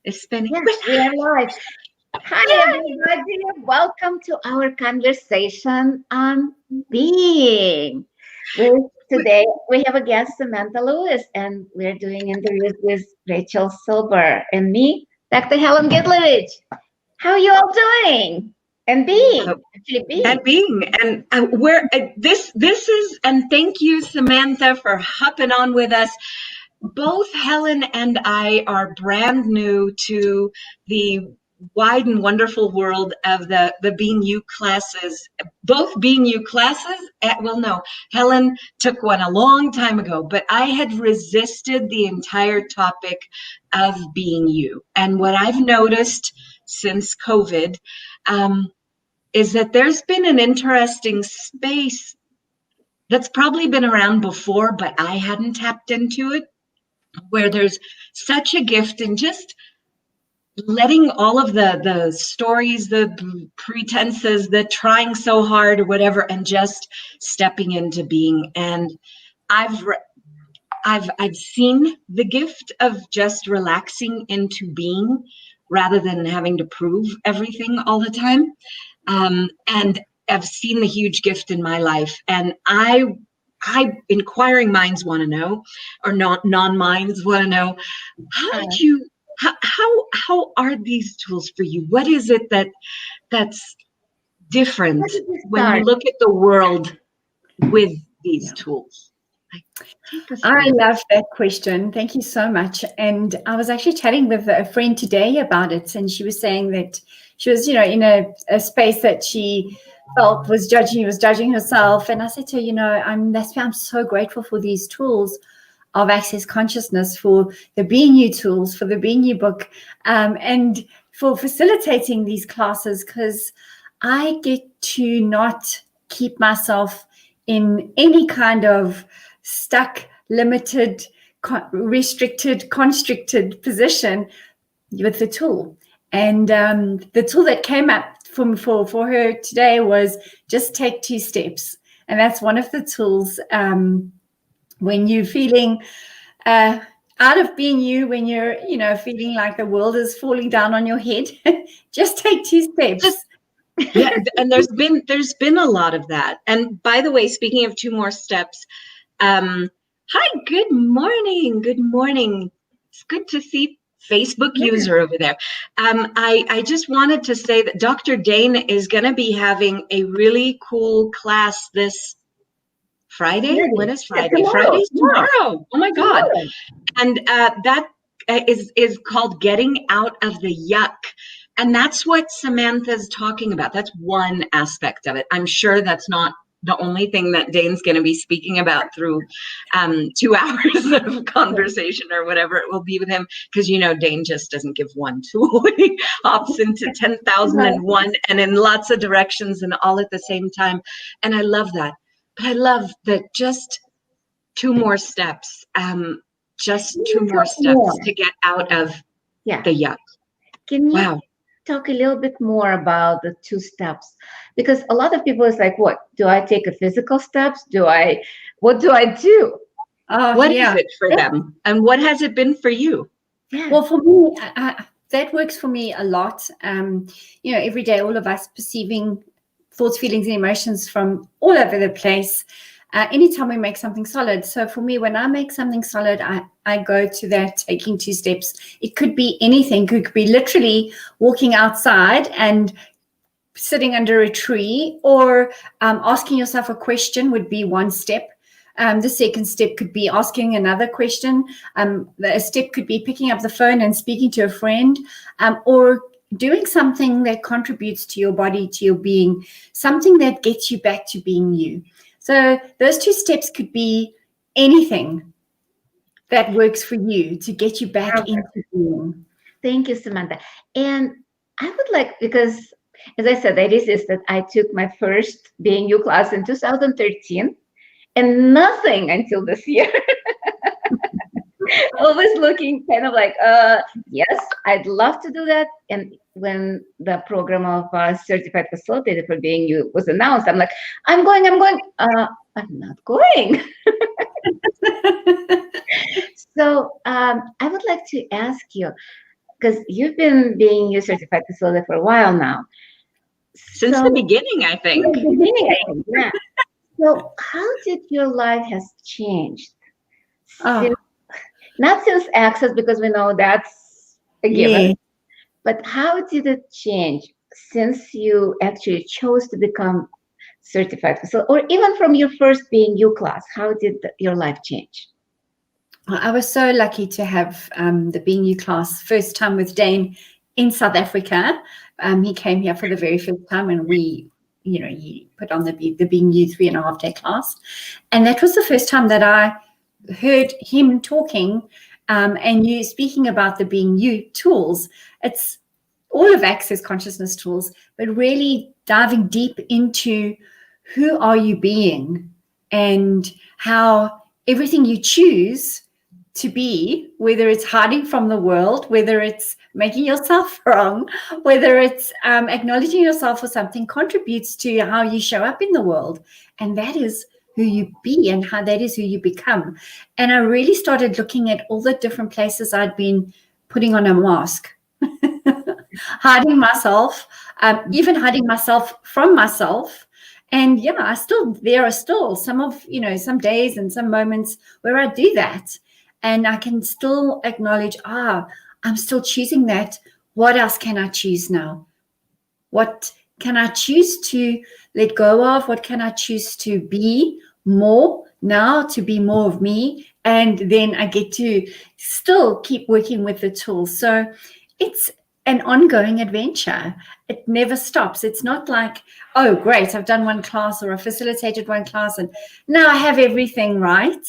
is spinning. Yes, we are live. Hi, everybody. Welcome to our conversation on being. Today, we have a guest, Samantha Lewis, and we're doing interviews with Rachel Silber and me, Dr. Helen Gitlevich. How are you all doing? And being, actually being. And being, and where this is, and thank you, Samantha, for hopping on with us. Both Helen and I are brand new to the wide and wonderful world of the Being You classes. Both Being You classes, Helen took one a long time ago, but I had resisted the entire topic of being you. And what I've noticed since COVID is that there's been an interesting space that's probably been around before, but I hadn't tapped into it, where there's such a gift in just letting all of the stories, the pretenses, the trying so hard or whatever, and just stepping into being. And I've seen the gift of just relaxing into being rather than having to prove everything all the time. And I've seen the huge gift in my life. And I inquiring minds want to know, or non-minds want to know, how are these tools for you? What is it that's different when you look at the world with these tools? I love that question. Thank you so much. And I was actually chatting with a friend today about it, and she was saying that she was, in a space that she felt was judging herself. And I said to her, that's why I'm so grateful for these tools of Access Consciousness, for the Being You tools, for the Being You book, and for facilitating these classes, because I get to not keep myself in any kind of stuck, limited, restricted, constricted position with the tool. And the tool that came up for her today was just take 2 steps. And that's one of the tools when you're feeling out of being you, when you're, feeling like the world is falling down on your head, just take 2 steps. Yeah, and there's been a lot of that. And by the way, speaking of 2 more steps, hi, good morning. It's good to see Facebook user over there. I just wanted to say that Dr. Dane is going to be having a really cool class this Friday. When is Friday? Friday's tomorrow. Oh my God. And that is called Getting Out of the Yuck. And that's what Samantha's talking about. That's one aspect of it. I'm sure that's not the only thing that Dane's going to be speaking about through 2 hours of conversation or whatever it will be with him. Because, Dane just doesn't give one tool. He hops into 10,001 and in lots of directions and all at the same time. And I love that. But I love that just 2 more steps, just 2 more steps to get out of the yuck. Can you talk a little bit more about the 2 steps? Because a lot of people is like, what, do I take a physical steps? What do I do? What is it for them? And what has it been for you? Yeah. Well, for me, that works for me a lot. Every day, all of us perceiving thoughts, feelings, and emotions from all over the place. Anytime we make something solid. So for me, when I make something solid, I go to that taking 2 steps. It could be anything. It could be literally walking outside and sitting under a tree, or asking yourself a question would be 1 step. The second step could be asking another question. A step could be picking up the phone and speaking to a friend, or doing something that contributes to your body, to your being, something that gets you back to being you. So those 2 steps could be anything that works for you to get you back into being. Thank you, Samantha. And I would like, because as I said, I resisted. I took my first Being You class in 2013 and nothing until this year. Always looking kind of like, yes, I'd love to do that. And when the program of Certified Facilitator for Being You was announced, I'm like, I'm going. I'm not going. So I would like to ask you, because you've been being U certified facilitator for a while now. Since the beginning, I think. Since the beginning, I think, yeah. So how did your life has changed? Not since Access, because we know that's a given. Yeah. But how did it change since you actually chose to become certified facilitator, or even from your first being U class? How did your life change? I was so lucky to have the Being You class first time with Dane in South Africa. He came here for the very first time, and he put on the Being You 3.5 day class. And that was the first time that I heard him talking and you speaking about the Being You tools. It's all of Access consciousness tools, but really diving deep into who are you being and how everything you choose to be, whether it's hiding from the world, whether it's making yourself wrong, whether it's acknowledging yourself for something, contributes to how you show up in the world. And that is who you be, and how that is who you become. And I really started looking at all the different places I'd been putting on a mask, hiding myself, even hiding myself from myself. And yeah, there are still some days and some moments where I do that. And I can still acknowledge, I'm still choosing that. What else can I choose now? What can I choose to let go of? What can I choose to be more now, to be more of me? And then I get to still keep working with the tools. So it's an ongoing adventure. It never stops. It's not like, oh, great, I've done one class or I facilitated one class and now I have everything right.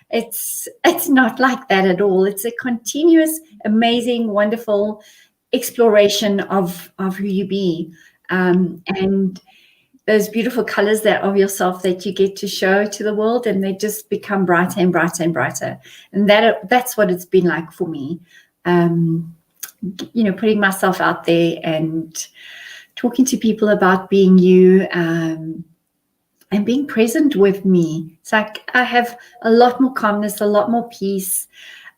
It's not like that at all. It's a continuous, amazing, wonderful exploration of who you be, and those beautiful colors of yourself that you get to show to the world, and they just become brighter and brighter and brighter. And that's what it's been like for me. Putting myself out there and talking to people about being you, and being present with me. It's like I have a lot more calmness, a lot more peace,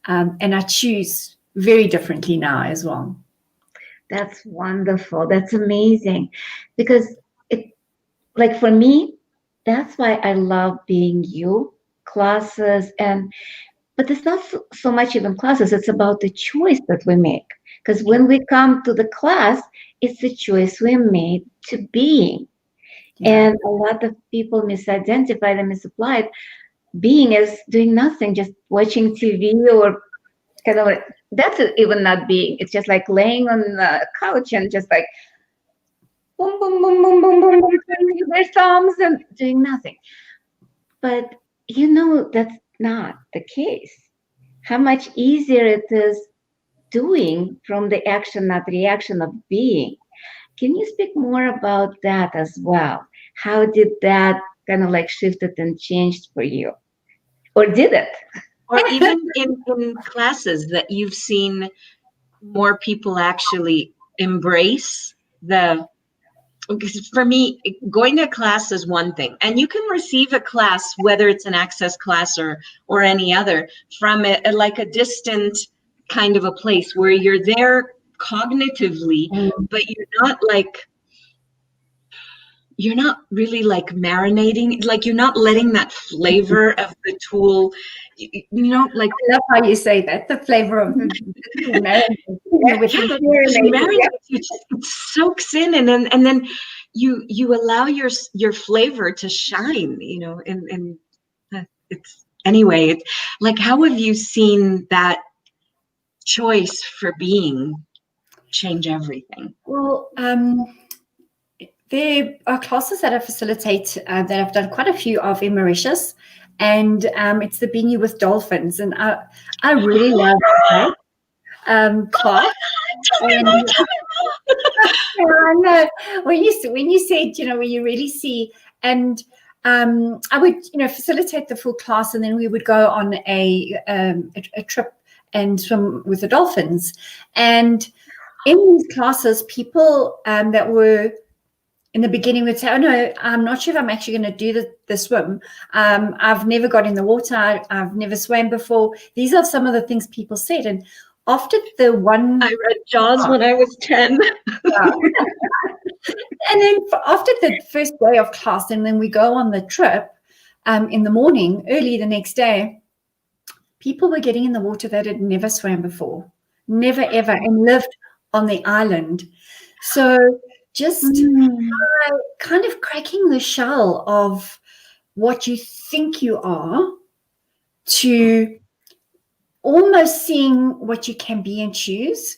and I choose very differently now as well. That's wonderful. That's amazing. Because for me, that's why I love Being You classes. But it's not so much even classes. It's about the choice that we make. Because when we come to the class, it's the choice we made to being. Yeah. And a lot of people misidentify and misapply being as doing nothing, just watching TV, or kind of like, that's even not being. It's just like laying on the couch and just like boom, boom, boom, boom, boom, boom, boom, their thumbs and doing nothing. But that's not the case. How much easier it is doing from the action, not reaction of being. Can you speak more about that as well? How did that kind of like shifted and changed for you? Or did it? Or even in classes that you've seen more people actually embrace because for me, going to class is one thing, and you can receive a class, whether it's an Access class or any other, from a distant kind of a place where you're there cognitively, but you're not really like marinating, like you're not letting that flavor of the tool, I love how you say that, the flavor of the it soaks in, and then you allow your flavor to shine, and it's anyway. It's like, how have you seen that choice for being change everything? Well, there are classes that I facilitate that I've done quite a few of in Mauritius, and it's the Being You with Dolphins, and I really love that class. I know when you said where you really see, and I would facilitate the full class, and then we would go on a trip and swim with the dolphins. And in these classes, people that were in the beginning would say, oh no, I'm not sure if I'm actually going to do the swim. I've never got in the water. I've never swam before. These are some of the things people said. And after the one, I read Jaws when I was 10. yeah. And then after the first day of class, and then we go on the trip in the morning, early the next day, people were getting in the water that had never swam before, never ever, and lived on the island. So just kind of cracking the shell of what you think you are to almost seeing what you can be and choose.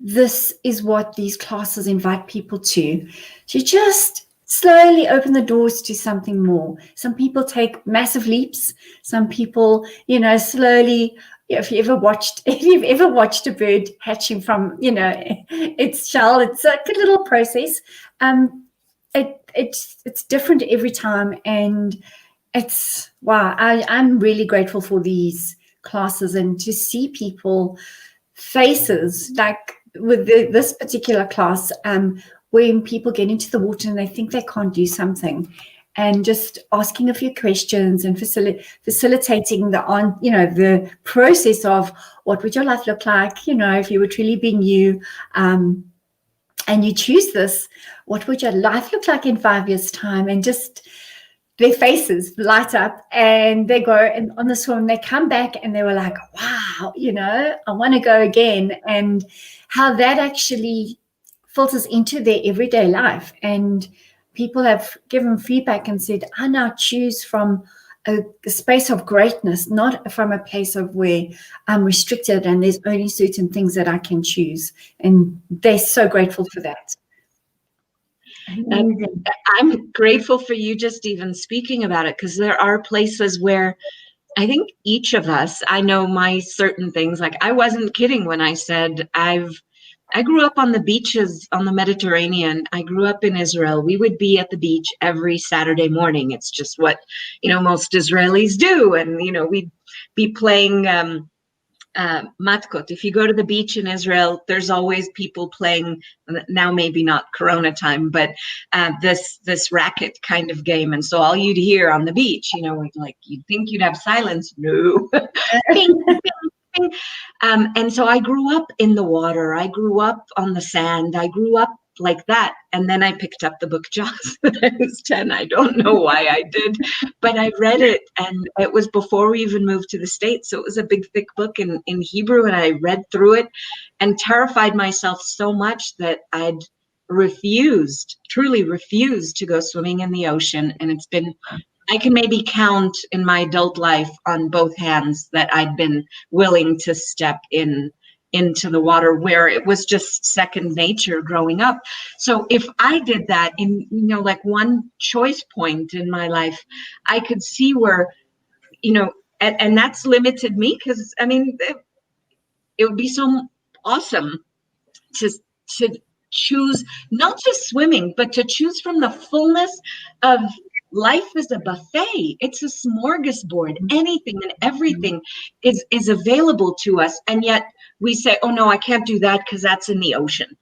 This is what these classes invite people to just slowly open the doors to something more. Some people take massive leaps. Some people, slowly. If you've ever watched a bird hatching from, its shell, it's a good little process. It's different every time, and it's wow. I'm really grateful for these classes and to see people faces, like with this particular class, when people get into the water and they think they can't do something, and just asking a few questions and facilitating the process of what would your life look like, if you were truly being you, and you choose this, what would your life look like in 5 years' time? And just their faces light up, and they go and on the swim, they come back and they were like, wow, I want to go again. And how that actually filters into their everyday life. And people have given feedback and said, I now choose from a space of greatness, not from a place of where I'm restricted and there's only certain things that I can choose. And they're so grateful for that. I'm grateful for you just even speaking about it, because there are places where I think each of us, I know my certain things, like I wasn't kidding when I said I grew up on the beaches on the Mediterranean. I grew up in Israel. We would be at the beach every Saturday morning. It's just what, most Israelis do. And, we'd be playing matkot. If you go to the beach in Israel, there's always people playing, now maybe not Corona time, but this racket kind of game. And so all you'd hear on the beach, like you'd think you'd have silence. No. Bing, bing, bing. And so I grew up in the water. I grew up on the sand. I grew up like that. And then I picked up the book Jaws when I was 10. I don't know why I did, but I read it, and it was before we even moved to the States. So it was a big, thick book in Hebrew, and I read through it and terrified myself so much that I'd truly refused to go swimming in the ocean. And it's been, I can maybe count in my adult life on both hands that I'd been willing to step into the water, where it was just second nature growing up. So if I did that in, like one choice point in my life, I could see where, and that's limited me, because it would be so awesome to choose not just swimming, but to choose from the fullness of life. Is a buffet. It's a smorgasbord. Anything and everything is available to us. And yet we say, oh no, I can't do that because that's in the ocean.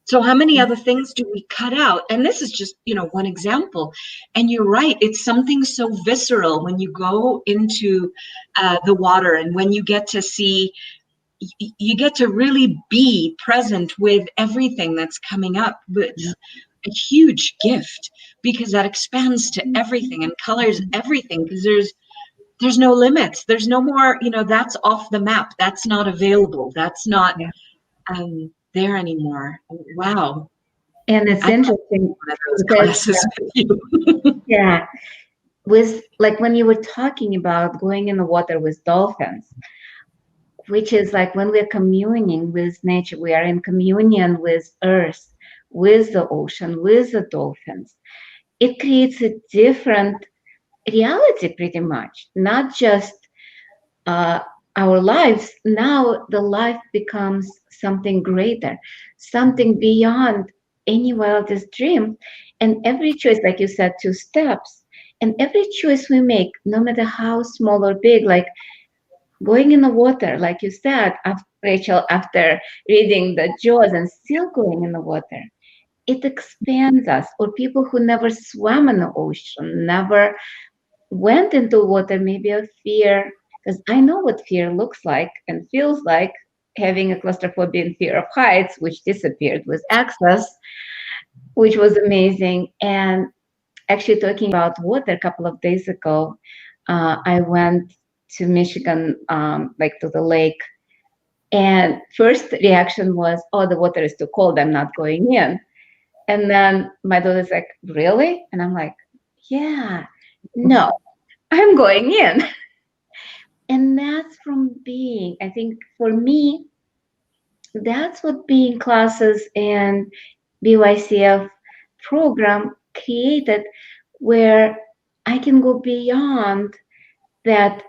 So how many other things do we cut out? And this is just, one example. And you're right. It's something so visceral when you go into the water, and when you get to see, you get to really be present with everything that's coming up. It's a huge gift, because that expands to everything and colors everything, because there's no limits. There's no more, that's off the map. That's not available. That's not there anymore. Wow. And it's interesting because, yeah, with like when you were talking about going in the water with dolphins, which is like when we're communing with nature, we are in communion with earth, with the ocean, with the dolphins. It creates a different reality, pretty much, not just our lives. Now the life becomes something greater, something beyond any wildest dream. And every choice, like you said, 2 steps, and every choice we make, no matter how small or big, like going in the water, like you said, Rachel, after reading the Jaws and still going in the water, it expands us. Or people who never swam in the ocean, never went into water, maybe a fear, because I know what fear looks like and feels like, having a claustrophobia and fear of heights, which disappeared with access, which was amazing. And actually, talking about water, a couple of days ago, I went to Michigan, like to the lake. And first reaction was, oh, the water is too cold, I'm not going in. And then my daughter's like, really? And I'm like, yeah, no, I'm going in. And that's from being, I think for me, that's what being classes and BYCF program created, where I can go beyond that.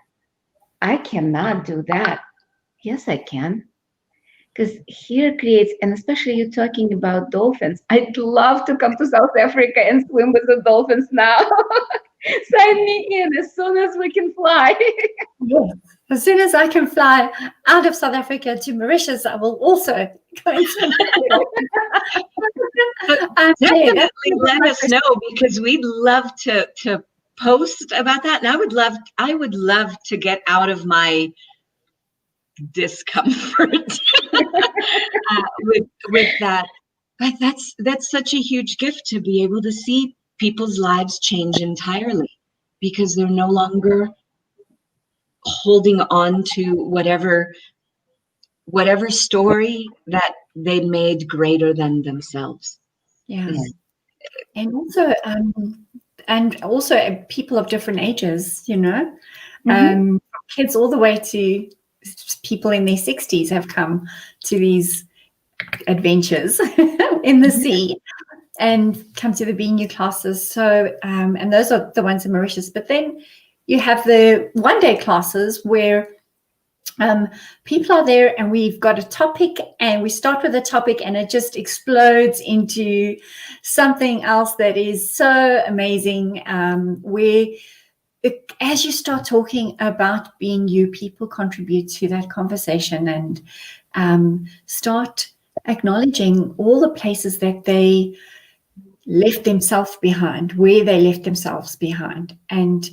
I cannot do that. Yes, I can. Because here creates, and especially you talking about dolphins, I'd love to come to South Africa and swim with the dolphins now. Sign me in as soon as we can fly. Yes. As soon as I can fly out of South Africa to Mauritius, I will also go and swim. Definitely let us know, because we'd love to post about that. And I would love to get out of my discomfort with that. But that's such a huge gift, to be able to see people's lives change entirely, because they're no longer holding on to whatever story that they made greater than themselves. Yeah. And also people of different ages, you know, kids all the way to people in their 60s have come to these adventures in the sea and come to the Being You classes. So, and those are the ones in Mauritius. But then you have the one-day classes where people are there and we've got a topic and we start with a topic and it just explodes into something else that is so amazing, where as you start talking about being you, people contribute to that conversation and start acknowledging all the places that they left themselves behind, where they left themselves behind. And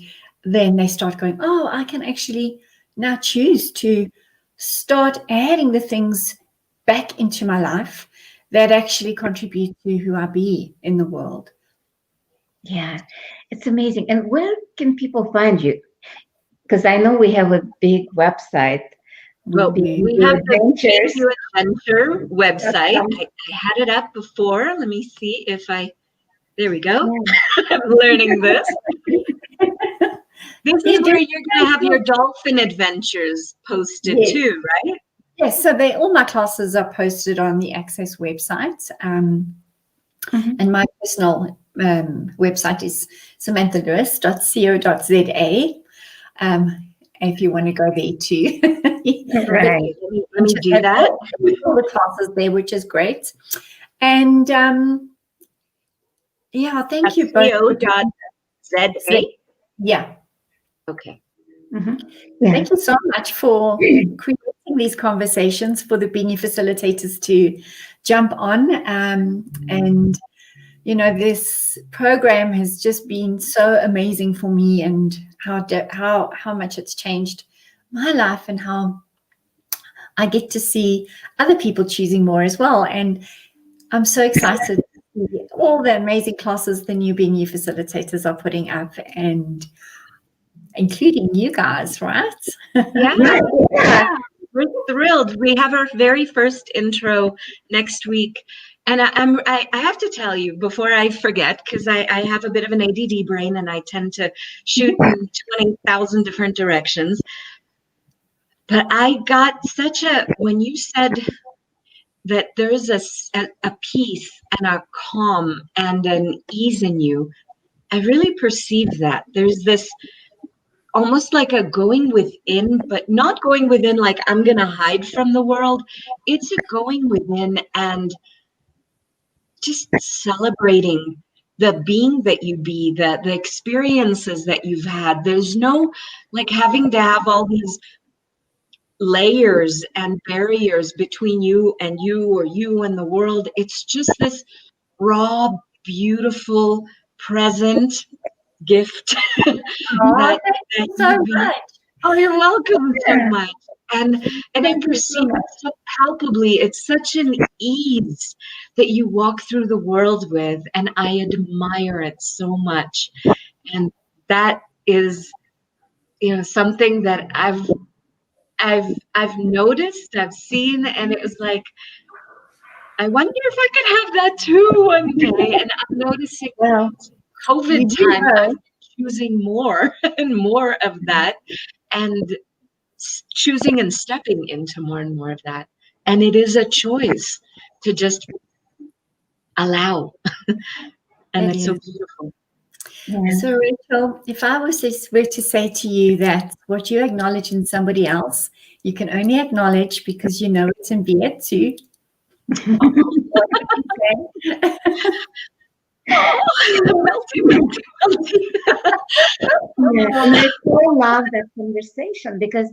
then they start going, oh, I can actually now choose to start adding the things back into my life that actually contribute to who I be in the world. Yeah, it's amazing. And where can people find you? Because I know we have a big website. Well, we have the Being You Adventure website. I had it up before. Let me see if there we go. I'm learning this. This is where you're going to have your dolphin adventures posted too, right? Yes, so all my classes are posted on the Access website. And my personal website is samanthalewisco.za. If you want to go there too. Right. Let me do that. All the classes there, which is great. And thank you both. .za. Yeah. Okay. Thank you so much for creating these conversations for the Being You facilitators to jump on. And you know, this program has just been so amazing for me, and how much it's changed my life, and how I get to see other people choosing more as well. And I'm so excited to see all the amazing classes the new Being You facilitators are putting up, and including you guys, right? Yeah. We're thrilled. We have our very first intro next week. And I have to tell you before I forget, because I have a bit of an ADD brain and I tend to shoot in 20,000 different directions. But I got when you said that there's a peace and a calm and an ease in you, I really perceive that. There's this almost like a going within, but not going within like I'm going to hide from the world. It's a going within and just celebrating the being that you be, the experiences that you've had. There's no like having to have all these layers and barriers between you and the world. It's just this raw, beautiful, present gift. Thank you so much. Oh, you're welcome so much. And I Thank you so perceive much. it so palpably. It's such an ease that you walk through the world with, and I admire it so much. And that is, something that I've noticed, I've seen, and it was like, I wonder if I could have that too one day. And I'm noticing Well, COVID you do time, know. I'm choosing more and more of that, and choosing and stepping into more and more of that. And it is a choice to just allow. And It it's so is. beautiful. So, Rachel, if I were to say to you that what you acknowledge in somebody else, you can only acknowledge because you know it's in Viet too. What would you say? Melty. And I so love that conversation because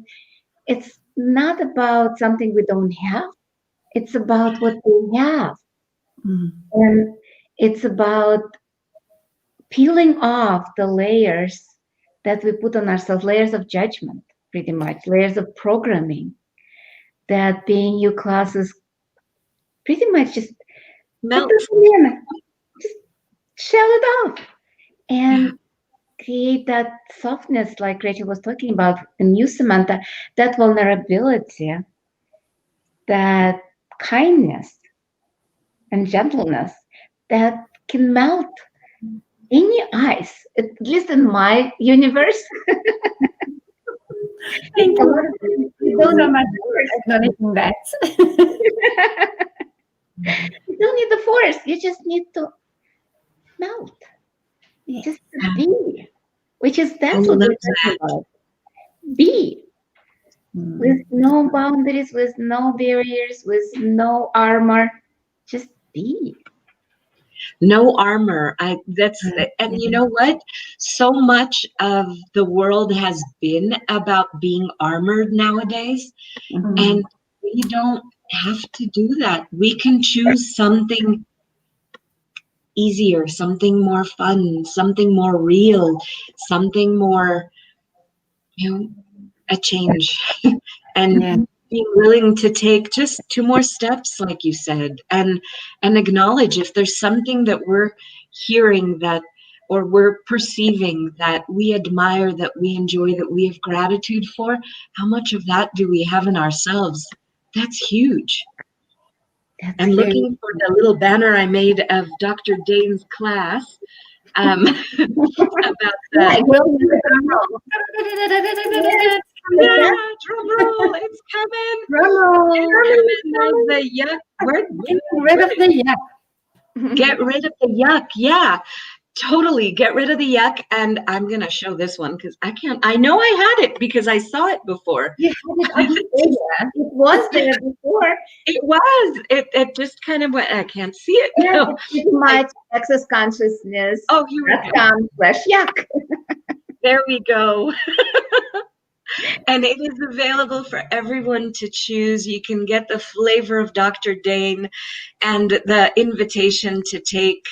it's not about something we don't have. It's about what we have. Mm. And it's about peeling off the layers that we put on ourselves, layers of judgment, pretty much, layers of programming that being you classes pretty much just Melt. just shell it off and create that softness like Rachel was talking about and you, Samantha, that vulnerability, that kindness and gentleness that can melt any ice, at least in my universe. Thank A lot you. of times we Thank you don't so need much the for force. acknowledging that. You don't need the force. You just need to melt. Yeah. Just to be. Which is I that's what love we're talking about. Be. With no boundaries, with no barriers, with no armor. Just be. No armor. And you know what? So much of the world has been about being armored nowadays. Mhm. And we don't have to do that. We can choose something easier, something more fun, something more real, something more, a change. And Yeah. being willing to take just 2 more steps, like you said, and acknowledge if there's something that we're hearing that or we're perceiving that we admire, that we enjoy, that we have gratitude for, how much of that do we have in ourselves? That's huge. That's I'm very looking for the little banner I made of Dr. Dane's class about I the will use the roll. yeah, drum roll, it's coming. Drum roll. The yuck. Get rid of the yuck. Get rid of the yuck. Yeah, totally. Get rid of the yuck. And I'm going to show this one because I know I had it because I saw it before. You had it on It was there before. It was. It just kind of went, I can't see it And now. it's pretty much access consciousness. Oh, here we go. /yuck. There we go. And it is available for everyone to choose. You can get the flavor of Dr. Dane and the invitation to take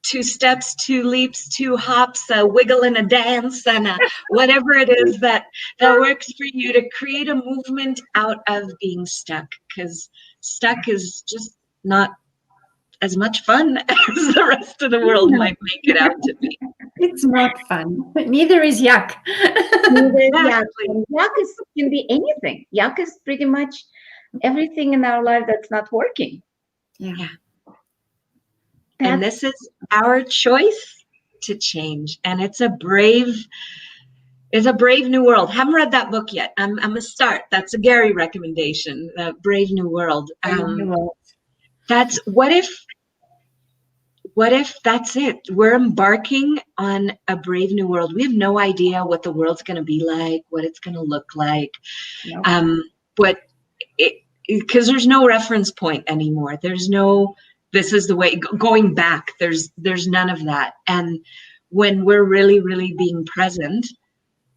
2 steps, 2 leaps, 2 hops, a wiggle and a dance, and whatever it is that works for you to create a movement out of being stuck, because stuck is just not as much fun as the rest of the world might make it out to be. It's not fun, but neither is yuck. Yuck. And yuck can be anything. Yuck is pretty much everything in our life that's not working. Yeah. And this is our choice to change. And it's a brave new world. Haven't read that book yet. I'm a start. That's a Gary recommendation, the Brave New World. That's what if that's it? We're embarking on a brave new world. We have no idea what the world's going to be like, what it's going to look like. But because there's no reference point anymore. There's no, this is the way, going back. There's none of that. And when we're really, really being present,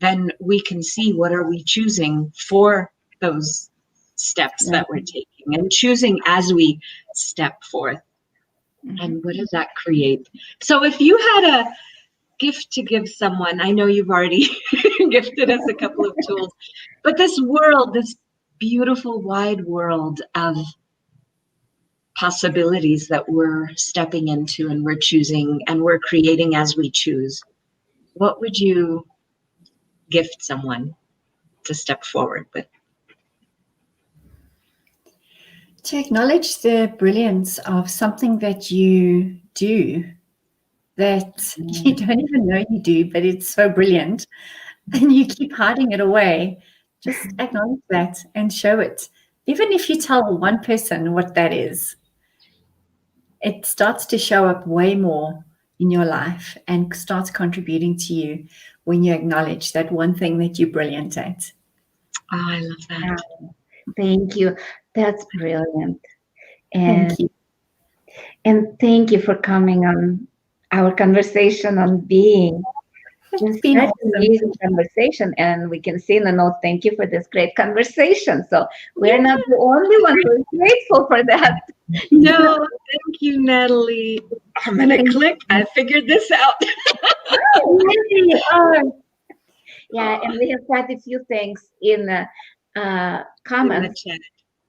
then we can see what are we choosing for those steps that we're taking and choosing as we step forth. And what does that create? So if you had a gift to give someone, I know you've already gifted us a couple of tools. But this world, this beautiful, wide world of possibilities that we're stepping into and we're choosing and we're creating as we choose. What would you gift someone to step forward with? To acknowledge the brilliance of something that you do that you don't even know you do, but it's so brilliant and you keep hiding it away. Just acknowledge that and show it. Even if you tell one person what that is, it starts to show up way more in your life and starts contributing to you when you acknowledge that one thing that you're brilliant at. Oh, I love that. Thank you. That's brilliant. And Thank you. And thank you for coming on our conversation on being. It's been such awesome. an amazing conversation, and we can see in the note, thank you for this great conversation. So we're not the only one who is grateful for that. No, thank you, Natalie. I'm gonna click. I figured this out. Yeah, and we have quite a few things in the comments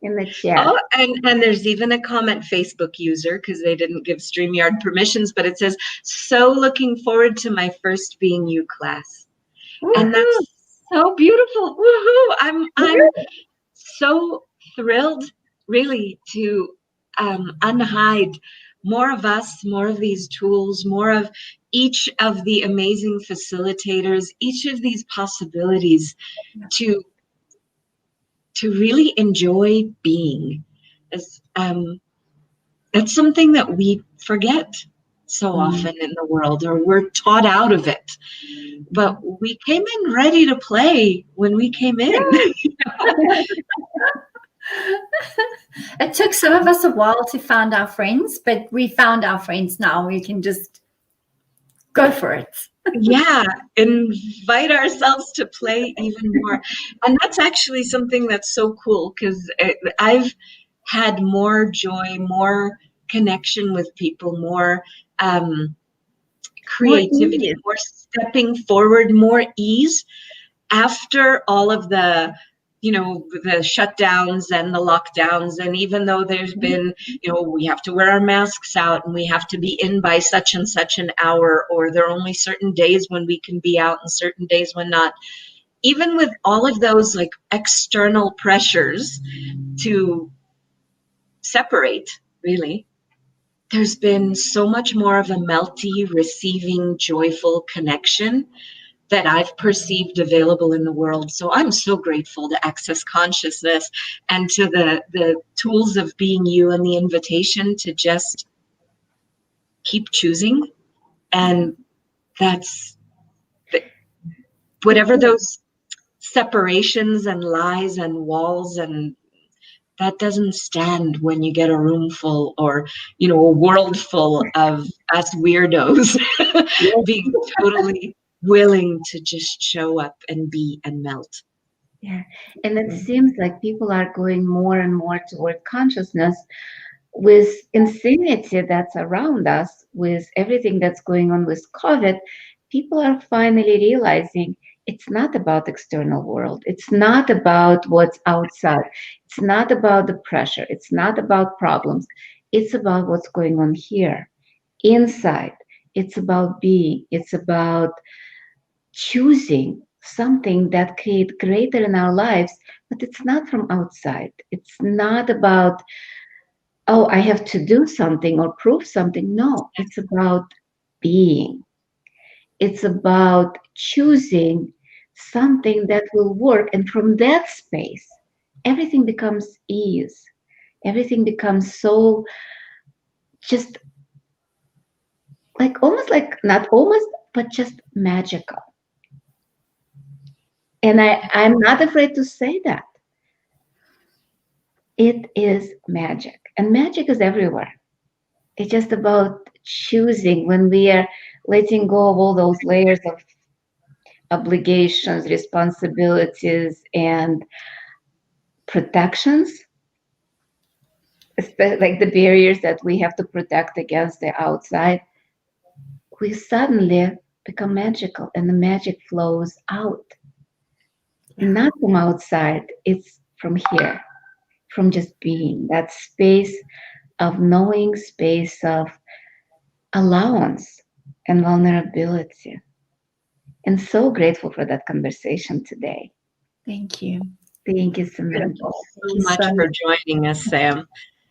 in the chat. Oh, and there's even a comment, Facebook user, because they didn't give StreamYard permissions, but it says, so looking forward to my first Being You class. Woo-hoo. And that's so beautiful. Woohoo! I'm so thrilled, really, to unhide more of us, more of these tools, more of each of the amazing facilitators, each of these possibilities to really enjoy being. That's something that we forget so often in the world, or we're taught out of it. But we came in ready to play when we came in. It took some of us a while to find our friends, but we found our friends now. We can just go for it. Yeah, invite ourselves to play even more. And that's actually something that's so cool, because I've had more joy, more connection with people, more creativity, more stepping forward, more ease after all of the the shutdowns and the lockdowns. And even though there's been, we have to wear our masks out and we have to be in by such and such an hour, or there are only certain days when we can be out and certain days when not, even with all of those like external pressures to separate, really, there's been so much more of a melty, receiving, joyful connection that I've perceived available in the world. So I'm so grateful to Access Consciousness and to the tools of Being You and the invitation to just keep choosing. And that's whatever those separations and lies and walls, and that doesn't stand when you get a room full, or a world full of us weirdos being totally willing to just show up and be and melt. Yeah, and it seems like people are going more and more toward consciousness with insanity that's around us, with everything that's going on with COVID. People are finally realizing it's not about the external world. It's not about what's outside. It's not about the pressure. It's not about problems. It's about what's going on here, inside. It's about being. It's about choosing something that creates greater in our lives, but it's not from outside. It's not about, oh, I have to do something or prove something. No, it's about being. It's about choosing something that will work. And from that space, everything becomes ease. Everything becomes so just like almost like, not almost, but just magical. And I'm not afraid to say that. It is magic. And magic is everywhere. It's just about choosing when we are letting go of all those layers of obligations, responsibilities, and protections, like the barriers that we have to protect against the outside. We suddenly become magical, and the magic flows out. not from outside. It's from here, from just being, that space of knowing, space of allowance and vulnerability. And so grateful for that conversation today. Thank you. Thank you, Samantha. So much for joining us, Sam.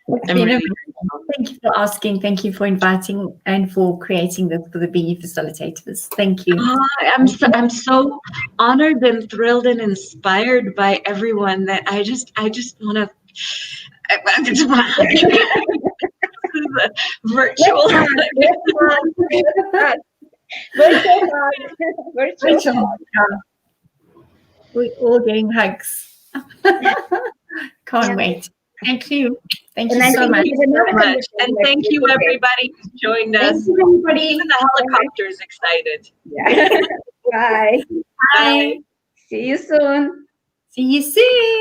It's I'm been really Thank you for asking. Thank you for inviting and for creating for the BE facilitators. Thank you. I'm so honored and thrilled and inspired by everyone that I just want to. Virtual. Virtual. We're all getting hugs. Can't wait. Thank you. Thank you so much. And thank you, everybody who joined us. Thank you, everybody. Even the helicopter's excited. Yeah. Bye. Bye. See you soon. See you soon.